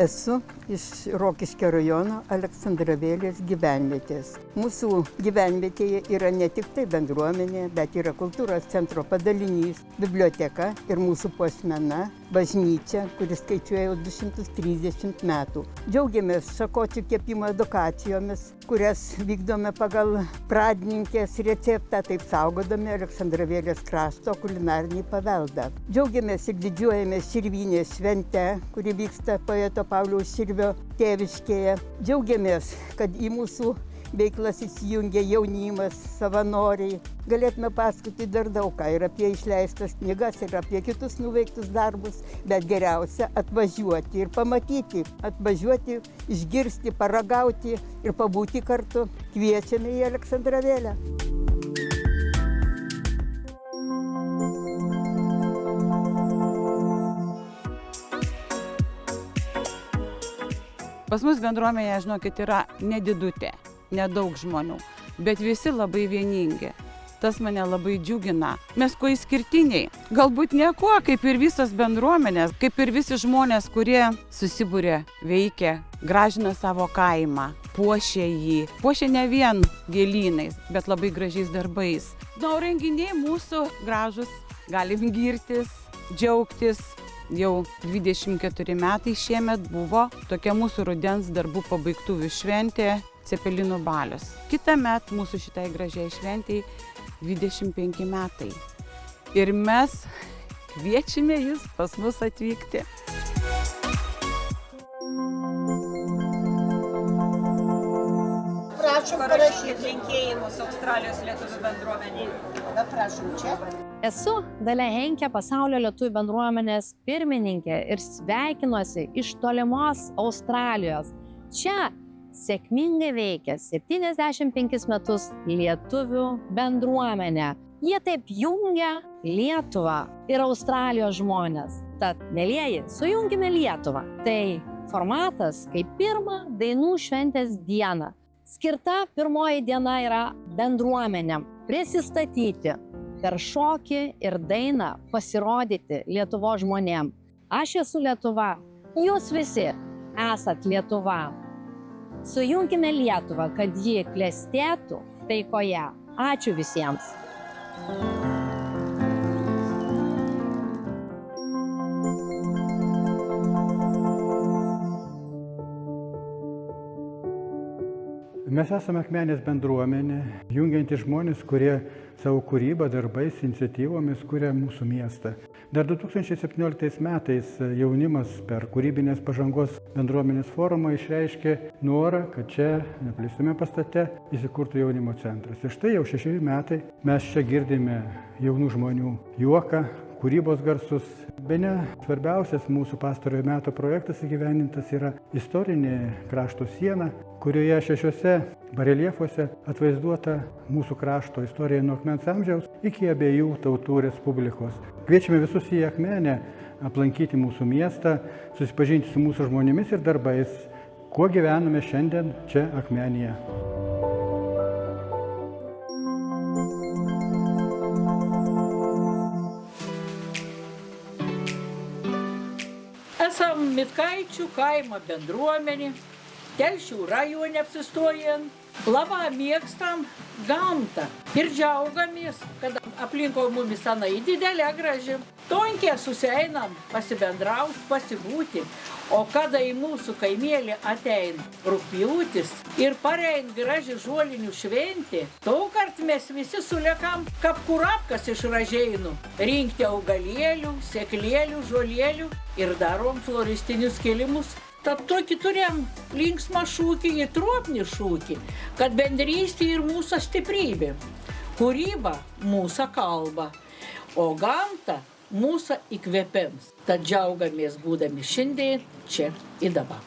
Esu iš Rokiškio rajono Aleksandravėlės gyvenvietės. Mūsų gyvenvietėje yra ne tik tai bendruomenė, bet yra kultūros centro padalinys, biblioteka ir mūsų puošmena, bažnyčia, kuris skaičiuoja jau 230 metų. Džiaugiamės šakočių kepimo edukacijomis, kurias vykdome pagal pradininkės receptą, taip saugodami Aleksandravėlės krašto kulinarinį paveldą. Džiaugiamės ir didžiuojamės Širvynės švente, kuri vyksta poeto Pauliaus Širvio tėviškėje. Džiaugiamės, kad į mūsų veiklas įsijungia jaunimas, savanoriai. Galėtume pasakoti dar daug ką ir apie išleistas knygas, ir apie kitus nuveiktus darbus, bet geriausia atvažiuoti ir pamatyti, atvažiuoti, išgirsti, paragauti ir pabūti kartu. Kviečiame į Aleksandravėlę. Pas mus bendruomenė, žinokit, yra nedidutė, nedaug žmonių, bet visi labai vieningi. Tas mane labai džiugina. Mes kuo išskirtiniai? Galbūt niekuo, kaip ir visos bendruomenės, kaip ir visi žmonės, kurie susibūrė, veikia, gražina savo kaimą, puošia jį. Puošia ne vien gėlynais, bet labai gražiais darbais. Na, o renginiai mūsų gražus, galim girtis, džiaugtis. Jau 24 metai šiemet buvo tokia mūsų rudens darbų pabaigtuvių šventė Cepelinų balius. Kitąmet mūsų šitai gražiai šventei 25 metai. Ir mes kviečiame jūs pas mus atvykti. Prašom parašyti linkėjimus Australijos lietuvių bendruomeniai. Prašom čia. Esu Dalia Henkė, pasaulio lietuvių bendruomenės pirmininkė ir sveikinuosi iš tolimos Australijos. Čia sėkmingai veikia 75 metus lietuvių bendruomenė. Jie taip jungia Lietuvą ir Australijos žmonės. Tad, mielieji, sujunkime Lietuvą. Tai formatas kaip pirmą dainų šventės dieną. Skirta pirmoji diena yra bendruomenėm prisistatyti, per šokį ir dainą pasirodyti Lietuvos žmonėm. Aš esu Lietuva, jūs visi esat Lietuva. Sujunkime Lietuvą, kad ji klestėtų taikoje. Ačiū visiems. Mes esame Akmenės bendruomenė, jungianti žmonės, kurie savo kūrybą, darbais, iniciatyvomis kuria mūsų miestą. Dar 2017 metais jaunimas per kūrybinės pažangos bendruomenės forumą išreiškė norą, kad čia, neapleistame pastate, įsikurtų jaunimo centras. Ir štai jau 6 metai mes čia girdime jaunų žmonių juoką, kūrybos garsus. Bene svarbiausias mūsų pastarojo meto projektas įgyvendintas yra istorinė krašto siena, kurioje 6 bareljefuose atvaizduota mūsų krašto istorija nuo akmens amžiaus iki abiejų tautų respublikos. Kviečiame visus į Akmenę aplankyti mūsų miestą, susipažinti su mūsų žmonėmis ir darbais, kuo gyvename šiandien čia Akmenėje. Esam Mitkaičių kaimo bendruomenė, Telšių rajone apsistojant. Labai mėgstam gamtą ir džiaugamės, kad aplinko mumis senai didelė graži. Tonkė suseinam pasibendrauti, pasibūti, o kada į mūsų kaimėlį ateina rugpjūtis ir parein graži žolinių šventė, daugkart mes visi sulekam kaip kurapkas iš ražeinų, rinkti augalėlių, sėklėlių, žolėlių ir darom floristinius kėlimus. Tad tokį turėjom linksmą šūkį, įtruopnį šūkį, kad bendrystė ir mūsų stiprybė, kūryba mūsų kalba, o gamta mūsų įkvėpims. Tad džiaugamės būdami šiandien čia ir dabar.